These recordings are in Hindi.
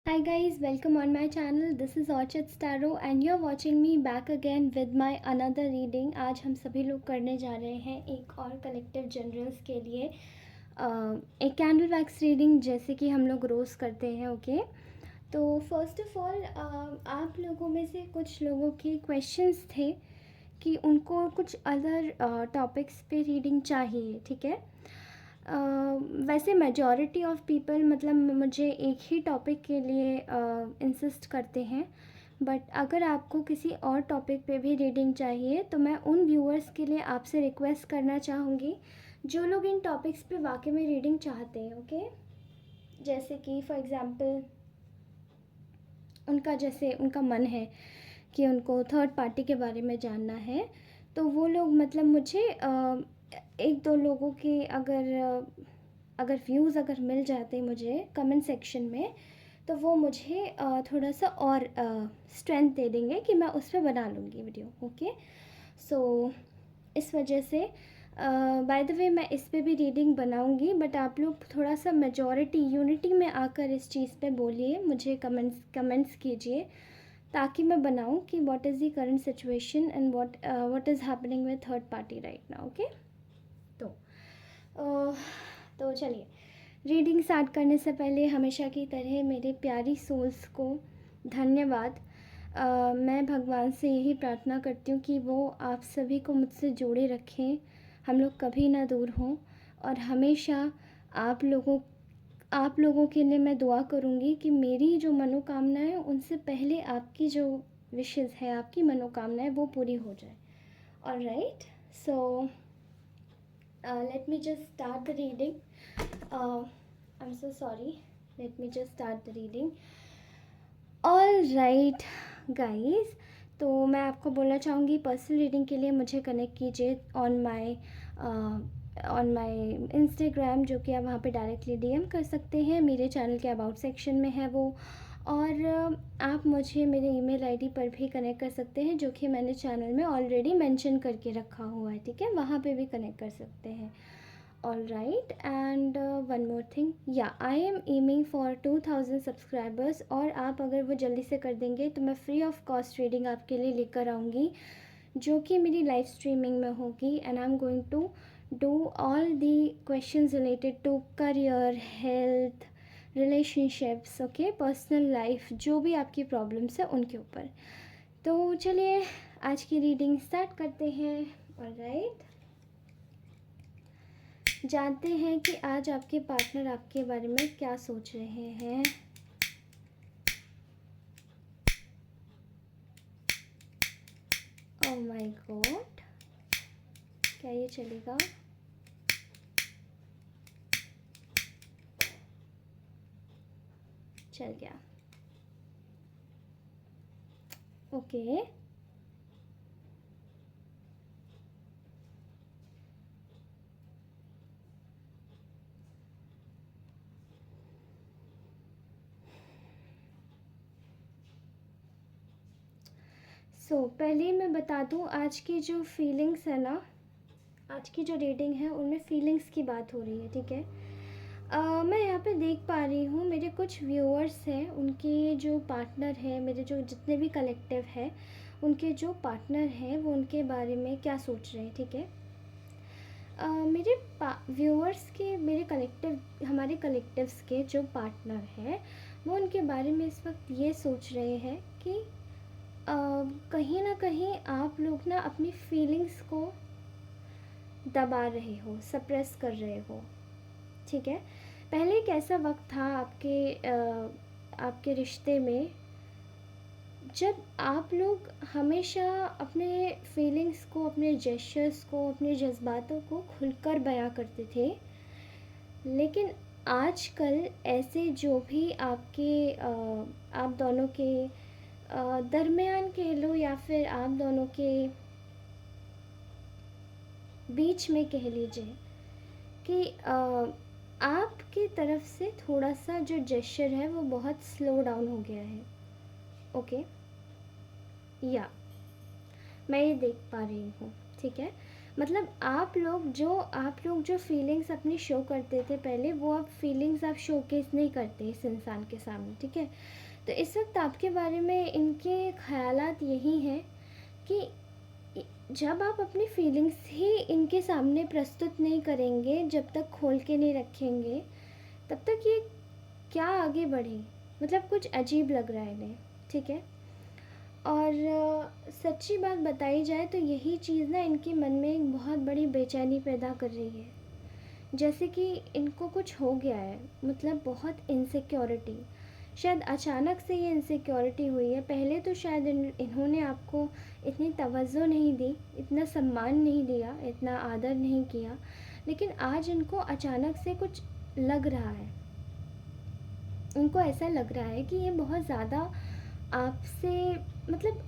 Hi guys, welcome on my channel. This is Orchid Starro and you're watching me back again with my another reading. आज हम सभी लोग करने जा रहे हैं एक और कलेक्टिव जनरल्स के लिए एक कैंडल वैक्स रीडिंग जैसे कि हम लोग रोज़ करते हैं. ओके तो फर्स्ट ऑफ ऑल आप लोगों में से कुछ लोगों के क्वेश्चंस थे कि उनको कुछ अदर टॉपिक्स पे रीडिंग चाहिए. ठीक है. वैसे मेजॉरिटी ऑफ पीपल मतलब मुझे एक ही टॉपिक के लिए इंसिस्ट करते हैं, बट अगर आपको किसी और टॉपिक पे भी रीडिंग चाहिए तो मैं उन व्यूअर्स के लिए आपसे रिक्वेस्ट करना चाहूँगी जो लोग इन टॉपिक्स पे वाकई में रीडिंग चाहते हैं. ओके जैसे कि फॉर एग्ज़ाम्पल जैसे उनका मन है कि उनको थर्ड पार्टी के बारे में जानना है, तो वो लोग मतलब मुझे एक दो लोगों के अगर व्यूज़ अगर मिल जाते मुझे कमेंट सेक्शन में, तो वो मुझे थोड़ा सा और स्ट्रेंथ दे देंगे कि मैं उस पर बना लूँगी वीडियो. ओके सो इस वजह से बाय द वे मैं इस पे भी रीडिंग बनाऊँगी, बट आप लोग थोड़ा सा मेजॉरिटी यूनिटी में आकर इस चीज़ पे बोलिए, मुझे कमेंट्स कीजिए ताकि मैं बनाऊँ कि what is the current situation and what is happening with third party right now. Okay तो चलिए रीडिंग स्टार्ट करने से पहले हमेशा की तरह मेरे प्यारी सोल्स को धन्यवाद. मैं भगवान से यही प्रार्थना करती हूँ कि वो आप सभी को मुझसे जोड़े रखें, हम लोग कभी ना दूर हों, और हमेशा आप लोगों के लिए मैं दुआ करूँगी कि मेरी जो मनोकामनाएं उनसे पहले आपकी जो विशेज़ है, आपकी मनोकामनाएं वो पूरी हो जाए. Alright so let me just start the reading. I'm so sorry. Let me just start the reading. All right, guys. तो मैं आपको बोलना चाहूँगी पर्सनल रीडिंग के लिए मुझे कनेक्ट कीजिए ऑन माय इंस्टाग्राम, जो कि आप वहाँ पे डायरेक्टली डीएम कर सकते हैं. मेरे चैनल के अबाउट सेक्शन में है वो, और आप मुझे मेरे ईमेल आईडी पर भी कनेक्ट कर सकते हैं जो कि मैंने चैनल में ऑलरेडी मेंशन करके रखा हुआ है. ठीक है, वहाँ पे भी कनेक्ट कर सकते हैं. All right and one more thing, या I am aiming for 2000 subscribers, और आप अगर वो जल्दी से कर देंगे तो मैं फ्री ऑफ कॉस्ट रीडिंग आपके लिए लेकर आऊँगी जो कि मेरी लाइव स्ट्रीमिंग में होगी. And I am going to do all the questions related to career, health, relationships, okay, personal life, जो भी आपकी प्रॉब्लम्स है उनके ऊपर. तो चलिए आज की रीडिंग स्टार्ट करते हैं. ऑलराइट, जानते हैं कि आज आपके पार्टनर आपके बारे में क्या सोच रहे हैं. ओह माय गॉड, क्या ये चलेगा? चल गया. ओके पहले मैं बता दूं, आज की जो फीलिंग्स है ना, आज की जो रीडिंग है उनमें फीलिंग्स की बात हो रही है. ठीक है, मैं यहाँ पे देख पा रही हूँ मेरे कुछ व्यूअर्स हैं, उनके जो पार्टनर है, मेरे जो जितने भी कलेक्टिव है उनके जो पार्टनर हैं वो उनके बारे में क्या सोच रहे हैं. ठीक है, मेरे व्यूअर्स के, हमारे कलेक्टिव्स के जो पार्टनर हैं वो उनके बारे में इस वक्त ये सोच रहे हैं कि कहीं ना कहीं आप लोग ना अपनी फीलिंग्स को दबा रहे हो, सप्रेस कर रहे हो. ठीक है, पहले एक ऐसा वक्त था आपके रिश्ते में जब आप लोग हमेशा अपने फीलिंग्स को, अपने जेस्चर्स को, अपने जज्बातों को खुलकर बयां करते थे. लेकिन आजकल ऐसे जो भी आप दोनों के दरमियान कह लो, या फिर आप दोनों के बीच में कह लीजिए कि आपकी तरफ से थोड़ा सा जो जेस्चर है वो बहुत स्लो डाउन हो गया है. ओके या मैं ये देख पा रही हूँ. ठीक है, मतलब आप लोग जो फीलिंग्स अपनी शो करते थे पहले, वो अब फीलिंग्स आप शोकेस नहीं करते इस इंसान के सामने, ठीक है। तो इस वक्त आपके बारे में इनके ख़यालात यही हैं कि जब आप अपनी फीलिंग्स ही इनके सामने प्रस्तुत नहीं करेंगे, जब तक खोल के नहीं रखेंगे, तब तक ये क्या आगे बढ़े। मतलब कुछ अजीब लग रहा है इन्हें, ठीक है। और सच्ची बात बताई जाए तो यही चीज़ ना इनके मन में एक बहुत बड़ी बेचैनी पैदा कर रही है। जैसे कि इनको कुछ हो गया है, मतलब बहुत इनसिक्योरिटी। शायद अचानक से ये इनसिक्योरिटी हुई है। पहले तो शायद इन्होंने आपको इतनी तवज्जो नहीं दी, इतना सम्मान नहीं दिया, इतना आदर नहीं किया, लेकिन आज इनको अचानक से कुछ लग रहा है। इनको ऐसा लग रहा है कि ये बहुत ज़्यादा आपसे, मतलब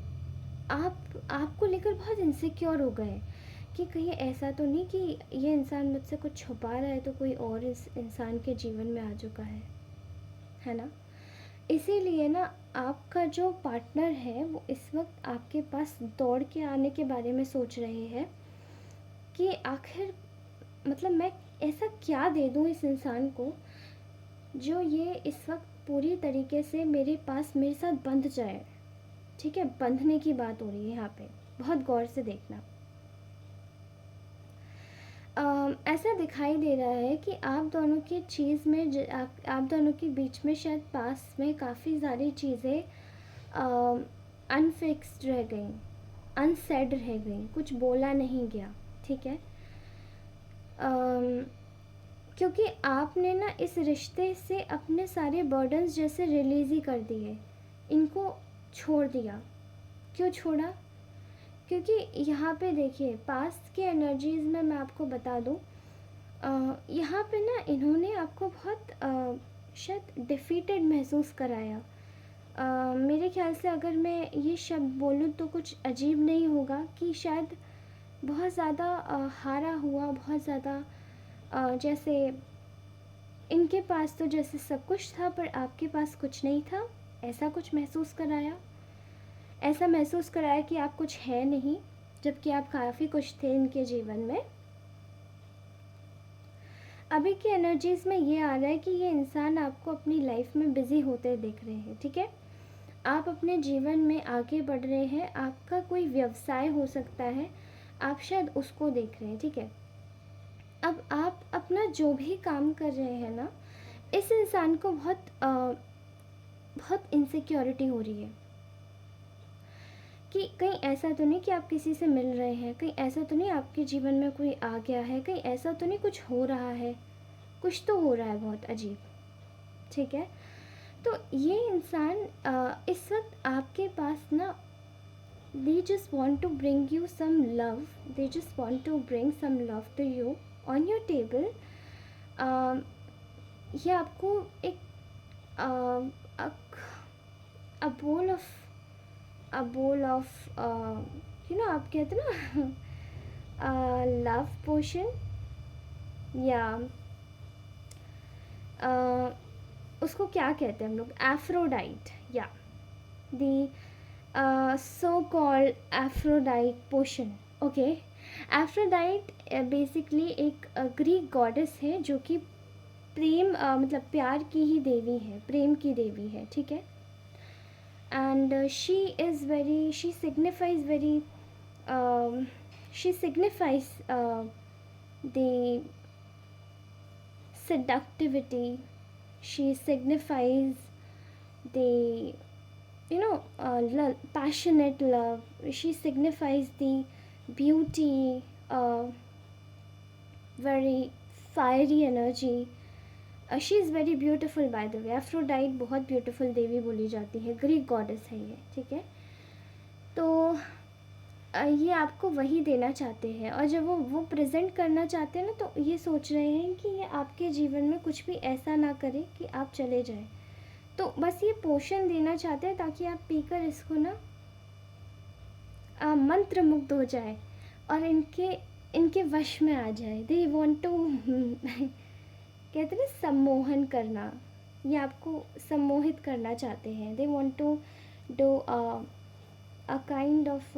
आपको लेकर बहुत इनसिक्योर हो गए कि कहीं ऐसा तो नहीं कि ये इंसान मुझसे कुछ छुपा रहा है, तो कोई और इस इंसान के जीवन में आ चुका है ना। इसीलिए ना आपका जो पार्टनर है वो इस वक्त आपके पास दौड़ के आने के बारे में सोच रहे हैं कि आखिर, मतलब मैं ऐसा क्या दे दूँ इस इंसान को जो ये इस वक्त पूरी तरीके से मेरे पास मेरे साथ बंध जाए, ठीक है। बंधने की बात हो रही है यहाँ पे, बहुत गौर से देखना। ऐसा दिखाई दे रहा है कि आप दोनों की चीज़ में आप दोनों के बीच में शायद पास में काफ़ी सारी चीज़ें अनफिक्स्ड रह गई, अनसेड रह गई, कुछ बोला नहीं गया, ठीक है। क्योंकि आपने ना इस रिश्ते से अपने सारे बर्डन्स जैसे रिलीज़ ही कर दिए, इनको छोड़ दिया। क्यों छोड़ा? क्योंकि यहाँ पे देखिए, पास्ट के एनर्जीज़ में मैं आपको बता दूँ, यहाँ पे ना इन्होंने आपको बहुत शायद डिफीटेड महसूस कराया। मेरे ख्याल से अगर मैं ये शब्द बोलूँ तो कुछ अजीब नहीं होगा कि शायद बहुत ज़्यादा हारा हुआ, बहुत ज़्यादा जैसे इनके पास तो जैसे सब कुछ था पर आपके पास कुछ नहीं था, ऐसा कुछ महसूस कराया। ऐसा महसूस कराया कि आप कुछ है नहीं, जबकि आप काफ़ी कुछ थे इनके जीवन में। अभी की एनर्जीज़ में ये आ रहा है कि ये इंसान आपको अपनी लाइफ में बिज़ी होते देख रहे हैं, ठीक है। आप अपने जीवन में आगे बढ़ रहे हैं, आपका कोई व्यवसाय हो सकता है, आप शायद उसको देख रहे हैं, ठीक है। अब आप अपना जो भी काम कर रहे हैं ना, इस इंसान को बहुत इनसिक्योरिटी हो रही है कि कहीं ऐसा तो नहीं कि आप किसी से मिल रहे हैं, कहीं ऐसा तो नहीं आपके जीवन में कोई आ गया है, कहीं ऐसा तो नहीं कुछ हो रहा है, कुछ तो हो रहा है बहुत अजीब, ठीक है। तो ये इंसान इस वक्त आपके पास ना, they just want to bring you some love, they just want to bring some love to you on your table. ये आपको एक a bowl of a bowl of आप कहते ना लव पोशन, या उसको क्या कहते हैं हम लोग, एफ्रोडाइट, या दी so called Aphrodite पोशन, ओके। एफ्रोडाइट बेसिकली एक ग्रीक गॉडेस है जो कि प्रेम मतलब प्यार की ही देवी है, प्रेम की देवी है, ठीक है। And she signifies very, she signifies the seductivity, she signifies the passionate love, she signifies the beauty, very fiery energy. She is very beautiful by the way. Aphrodite बहुत ब्यूटिफुल देवी बोली जाती है, ग्रीक गॉडेस है ये, ठीक है। तो ये आपको वही देना चाहते हैं, और जब वो प्रेजेंट करना चाहते हैं ना, तो ये सोच रहे हैं कि ये आपके जीवन में कुछ भी ऐसा ना करे कि आप चले जाएं। तो बस ये पोषण देना चाहते हैं ताकि आप पीकर इसको ना मंत्र मुग्ध हो जाए और इनके वश में आ जाए। दे वांट टू कहते हैं सम्मोहन करना, ये आपको सम्मोहित करना चाहते हैं। They want to do a kind of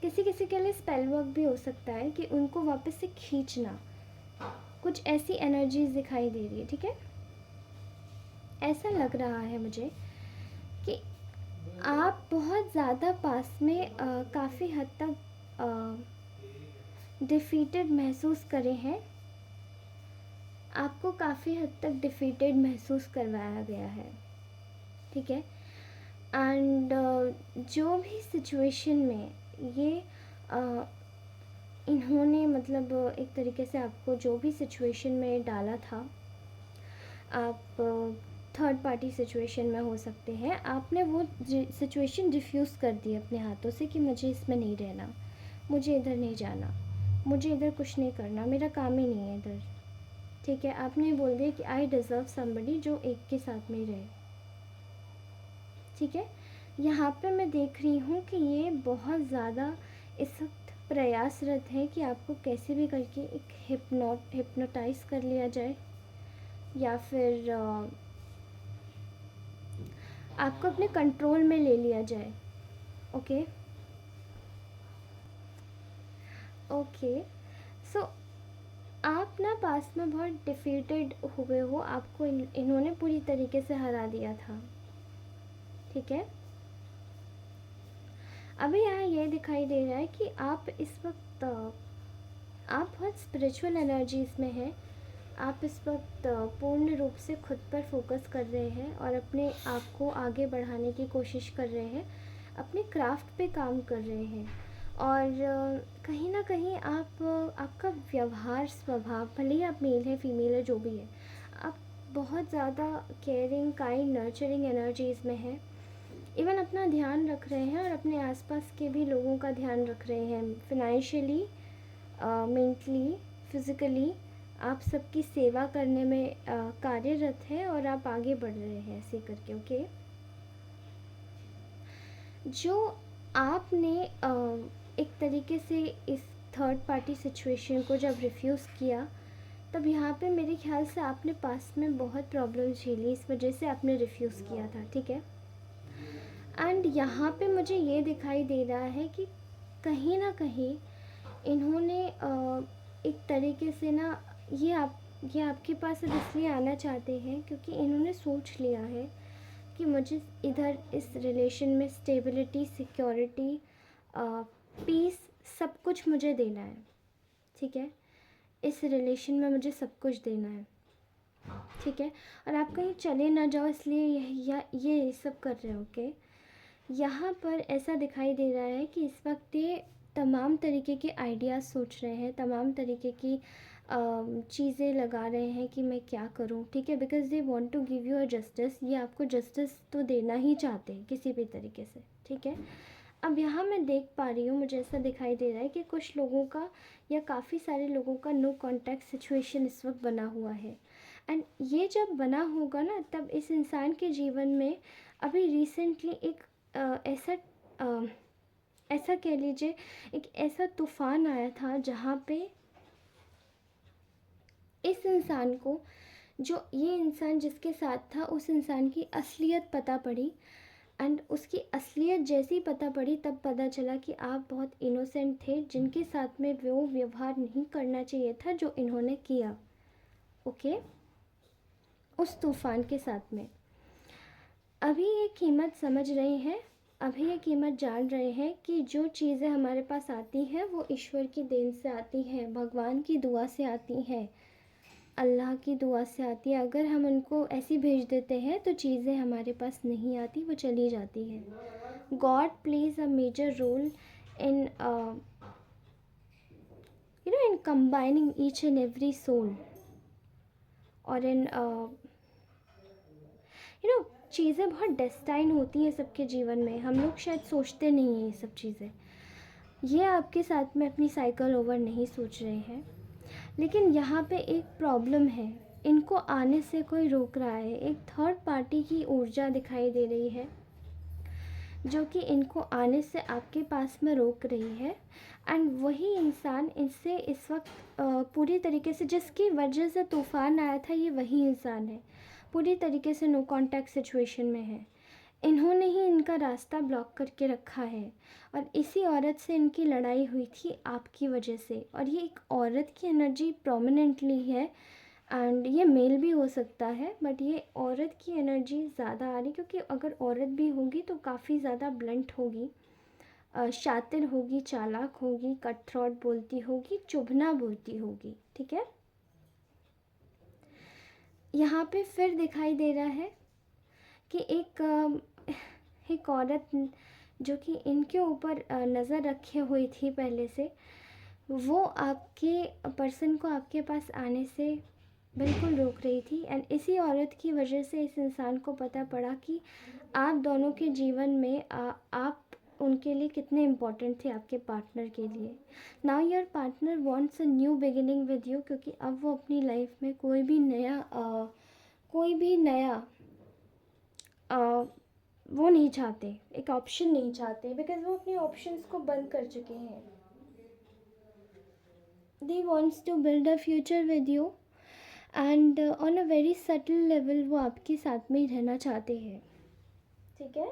किसी किसी के लिए स्पेल वर्क भी हो सकता है कि उनको वापस से खींचना, कुछ ऐसी एनर्जीज दिखाई दे रही है, ठीक है। ऐसा लग रहा है मुझे कि आप बहुत ज़्यादा पास में काफ़ी हद तक डिफीटेड महसूस करे हैं, आपको काफ़ी हद तक डिफीटेड महसूस करवाया गया है, ठीक है। एंड जो भी सिचुएशन में ये इन्होंने मतलब एक तरीके से आपको जो भी सिचुएशन में डाला था, आप थर्ड पार्टी सिचुएशन में हो सकते हैं, आपने वो सिचुएशन डिफ्यूज़ कर दी अपने हाथों से कि मुझे इसमें नहीं रहना, मुझे इधर नहीं जाना, मुझे इधर कुछ नहीं करना, मेरा काम ही नहीं है इधर, ठीक है। आपने बोल दिया कि आई डिज़र्व समबडी जो एक के साथ में ही रहे, ठीक है। यहाँ पे मैं देख रही हूँ कि ये बहुत ज़्यादा इस वक्त प्रयासरत है कि आपको कैसे भी करके एक हिप्नोटाइज़ कर लिया जाए, या फिर आपको अपने कंट्रोल में ले लिया जाए। ओके ओके, सो आप ना पास में बहुत डिफीटेड हुए हो, आपको इन्होंने पूरी तरीके से हरा दिया था, ठीक है। अभी यहाँ ये दिखाई दे रहा है कि आप इस वक्त आप बहुत स्पिरिचुअल एनर्जीज़ में हैं, आप इस वक्त पूर्ण रूप से खुद पर फोकस कर रहे हैं और अपने आप को आगे बढ़ाने की कोशिश कर रहे हैं, अपने क्राफ्ट पे काम कर रहे हैं। और कहीं ना कहीं आपका व्यवहार स्वभाव, भले ही आप मेल है फीमेल है जो भी है, आप बहुत ज़्यादा केयरिंग काइंड नर्चरिंग एनर्जीज़ में हैं। इवन अपना ध्यान रख रहे हैं और अपने आसपास के भी लोगों का ध्यान रख रहे हैं, फिनेंशियली, मेंटली, फिज़िकली आप सबकी सेवा करने में कार्यरत है और आप आगे बढ़ रहे हैं ऐसे करके। ओके, जो आपने एक तरीके से इस थर्ड पार्टी सिचुएशन को जब रिफ्यूज़ किया, तब यहाँ पे मेरे ख्याल से आपने पास में बहुत प्रॉब्लम झेली, इस वजह से आपने रिफ्यूज़ किया था, ठीक है। एंड यहाँ पे मुझे ये दिखाई दे रहा है कि कहीं ना कहीं इन्होंने एक तरीके से ना ये आपके पास अब इसलिए आना चाहते हैं क्योंकि इन्होंने सोच लिया है कि मुझे इधर इस रिलेशन में स्टेबिलिटी, सिक्योरिटी, पीस सब कुछ मुझे देना है, ठीक है। इस रिलेशन में मुझे सब कुछ देना है, ठीक है। और आप कहीं चले ना जाओ इसलिए ये सब कर रहे हो। ओके, यहाँ पर ऐसा दिखाई दे रहा है कि इस वक्त ये तमाम तरीके के आइडियाज़ सोच रहे हैं, तमाम तरीके की चीज़ें लगा रहे हैं कि मैं क्या करूं, ठीक है। Because they want to give you a justice, ये आपको जस्टिस तो देना ही चाहते हैं किसी भी तरीके से, ठीक है। अब यहाँ मैं देख पा रही हूँ, मुझे ऐसा दिखाई दे रहा है कि कुछ लोगों का या काफ़ी सारे लोगों का नो कॉन्टैक्ट सिचुएशन इस वक्त बना हुआ है। एंड ये जब बना होगा ना, तब इस इंसान के जीवन में अभी रिसेंटली एक ऐसा कह लीजिए, एक ऐसा तूफ़ान आया था जहाँ पे इस इंसान को, जो ये इंसान जिसके साथ था, उस इंसान की असलियत पता पड़ी। एंड उसकी असलियत जैसी पता पड़ी तब पता चला कि आप बहुत इनोसेंट थे, जिनके साथ में वो व्यवहार नहीं करना चाहिए था जो इन्होंने किया। ओके, उस तूफ़ान के साथ में अभी ये कीमत समझ रहे हैं, अभी ये कीमत जान रहे हैं कि जो चीज़ें हमारे पास आती हैं वो ईश्वर की देन से आती हैं, भगवान की दुआ से आती हैं, अल्लाह की दुआ से आती है। अगर हम उनको ऐसी भेज देते हैं तो चीज़ें हमारे पास नहीं आती, वो चली जाती हैं। God plays a major role in in combining each and every soul, और इन चीज़ें बहुत डेस्टाइन होती हैं सबके जीवन में, हम लोग शायद सोचते नहीं हैं ये सब चीज़ें। ये आपके साथ में अपनी साइकिल ओवर नहीं सोच रहे हैं, लेकिन यहाँ पे एक प्रॉब्लम है, इनको आने से कोई रोक रहा है। एक थर्ड पार्टी की ऊर्जा दिखाई दे रही है जो कि इनको आने से आपके पास में रोक रही है। एंड वही इंसान इनसे इस वक्त पूरी तरीके से, जिसकी वजह से तूफ़ान आया था, ये वही इंसान है, पूरी तरीके से नो कांटेक्ट सिचुएशन में है। इन्होंने ही इनका रास्ता ब्लॉक करके रखा है और इसी औरत से इनकी लड़ाई हुई थी आपकी वजह से। और ये एक औरत की एनर्जी प्रोमिनेंटली है एंड ये मेल भी हो सकता है, बट ये औरत की एनर्जी ज़्यादा आ रही, क्योंकि अगर औरत भी होगी तो काफ़ी ज़्यादा ब्लंट होगी, शातिर होगी, चालाक होगी, कट थ्रोट बोलती होगी, चुभना बोलती होगी, ठीक है। यहाँ पे फिर दिखाई दे रहा है कि एक औरत जो कि इनके ऊपर नज़र रखे हुई थी पहले से, वो आपके पर्सन को आपके पास आने से बिल्कुल रोक रही थी। एंड इसी औरत की वजह से इस इंसान को पता पड़ा कि आप दोनों के जीवन में आप उनके लिए कितने इम्पोर्टेंट थे, आपके पार्टनर के लिए। Now your partner wants a new beginning with you, क्योंकि अब वो अपनी लाइफ में कोई भी नया वो नहीं चाहते, एक ऑप्शन नहीं चाहते, बिकॉज वो अपने ऑप्शंस को बंद कर चुके हैं। They wants to build a future with you and on a very subtle level वो आपके साथ में ही रहना चाहते हैं, ठीक है।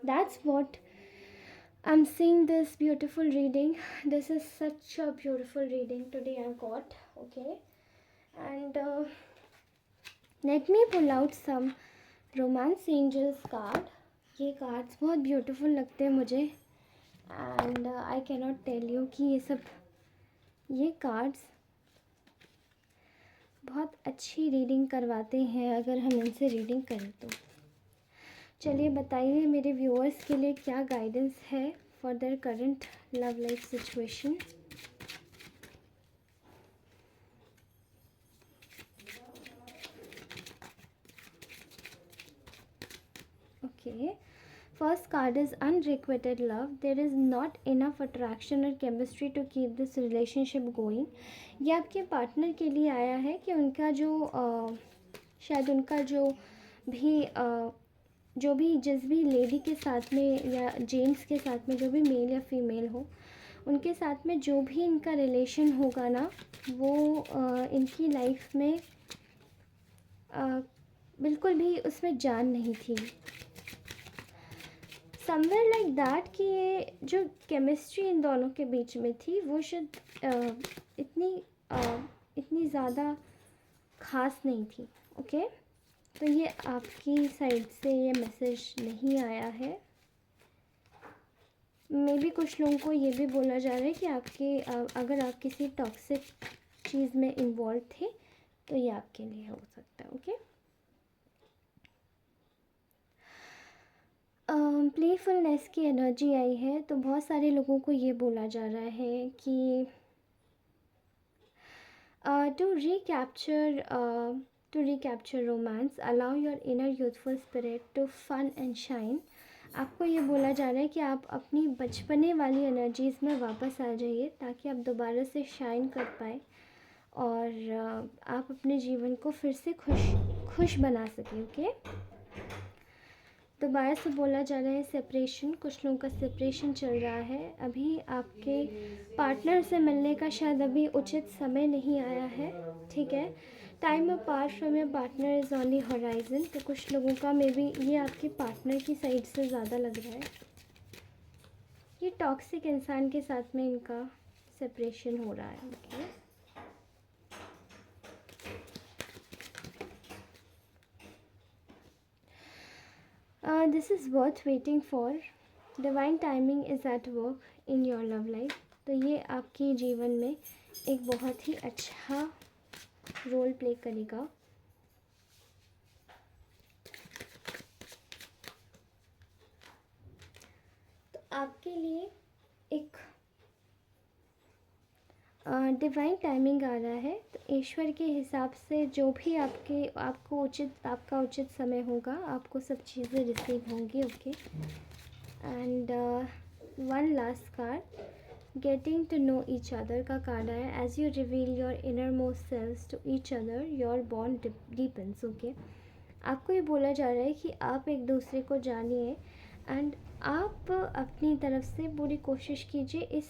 That's what I'm seeing this beautiful reading. This is such a beautiful reading today I got. Okay, and let me pull out some romance angels card. ये कार्ड्स बहुत ब्यूटीफुल लगते हैं मुझे and I cannot tell you कि ये कार्ड्स बहुत अच्छी रीडिंग करवाते हैं अगर हम इनसे रीडिंग करें तो। चलिए बताइए मेरे व्यूअर्स के लिए क्या गाइडेंस है for their current love life situation. Okay, first card is unrequited love. There is not enough attraction और chemistry to keep this relationship going. ये आपके पार्टनर के लिए आया है कि उनका जो शायद उनका जो भी जिस भी लेडी के साथ में या जेंट्स के साथ में, जो भी मेल या फीमेल हो, उनके साथ में जो भी इनका रिलेशन होगा ना, वो इनकी लाइफ में बिल्कुल भी उसमें जान नहीं थी। समवेयर लाइक दैट कि ये जो केमिस्ट्री इन दोनों के बीच में थी वो शायद इतनी ज़्यादा ख़ास नहीं थी। ओके, तो ये आपकी साइड से ये मैसेज नहीं आया है। मे बी कुछ लोगों को ये भी बोला जा रहा है कि अगर आप किसी टॉक्सिक चीज़ में इन्वॉल्व थे तो ये आपके लिए हो सकता है। ओके, प्लेफुलनेस की एनर्जी आई है, तो बहुत सारे लोगों को ये बोला जा रहा है कि to recapture romance, allow your inner youthful spirit to fun and shine। आपको ये बोला जा रहा है कि आप अपनी बचपने वाली एनर्जीज़ में वापस आ जाइए ताकि आप दोबारा से शाइन कर पाए और आप अपने जीवन को फिर से खुश बना सकें। ओके, दोबारा से बोला जा रहा है सेपरेशन, कुछ लोगों का सेपरेशन चल रहा है। अभी आपके पार्टनर से मिलने का शायद अभी उचित समय नहीं आया है, ठीक है। Time apart from your partner is on the horizon, तो कुछ लोगों का मे बी ये आपके पार्टनर की साइड से ज़्यादा लग रहा है। ये टॉक्सिक इंसान के साथ में इनका सेपरेशन हो रहा है। Okay, this is worth waiting for, divine timing is at work in your love life. तो ये आपके जीवन में एक बहुत ही अच्छा रोल प्ले करेगा। तो आपके लिए एक डिवाइन टाइमिंग आ रहा है, तो ईश्वर के हिसाब से जो भी आपका उचित समय होगा, आपको सब चीज़ें रिसीव होंगी। Okay, and one last card, getting to know each other का कार्ड आया। As you reveal your inner most selves to each other, your bond deepens. Okay, आपको ये बोला जा रहा है कि आप एक दूसरे को जानिए एंड आप अपनी तरफ से पूरी कोशिश कीजिए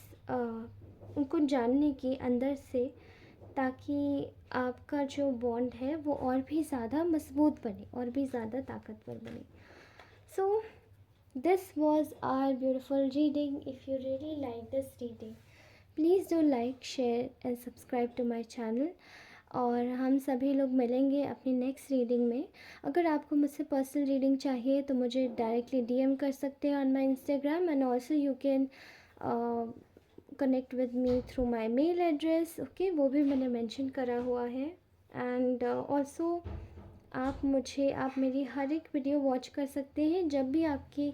उनको जानने की अंदर से, ताकि आपका जो बॉन्ड है वो और भी ज़्यादा मजबूत बने, और भी ज़्यादा ताकतवर बने. So this was our beautiful reading. If you really like this reading, please do like, share and subscribe to my channel. और हम सभी लोग मिलेंगे अपनी नेक्स्ट रीडिंग में. अगर आपको मुझसे पर्सनल रीडिंग चाहिए तो मुझे डायरेक्टली डीएम कर सकते हैं on my Instagram, and also you can connect with me through my mail address. Okay, वो भी मैंने मेंशन करा हुआ है. एंड ऑल्सो आप मेरी हर एक वीडियो वॉच कर सकते हैं जब भी आपकी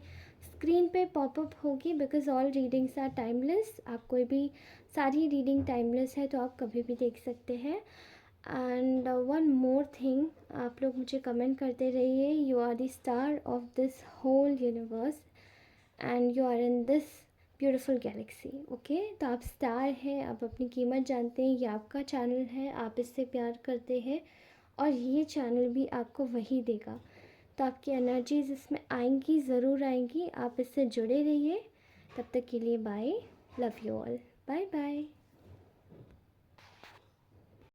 स्क्रीन पे पॉपअप होगी, because all readings are timeless. आप कोई भी, सारी रीडिंग टाइमलेस है, तो आप कभी भी देख सकते हैं. एंड वन मोर थिंग, आप लोग मुझे कमेंट करते रहिए. You are the star of this whole universe and you are in this beautiful galaxy. Okay, तो आप स्टार हैं, आप अपनी कीमत जानते हैं. ये आपका चैनल है, आप इससे प्यार करते हैं, और ये चैनल भी आपको वही देगा. तो आपकी एनर्जीज इसमें आएंगी, ज़रूर आएंगी. आप इससे जुड़े रहिए. तब तक के लिए bye. Love you all. Bye bye.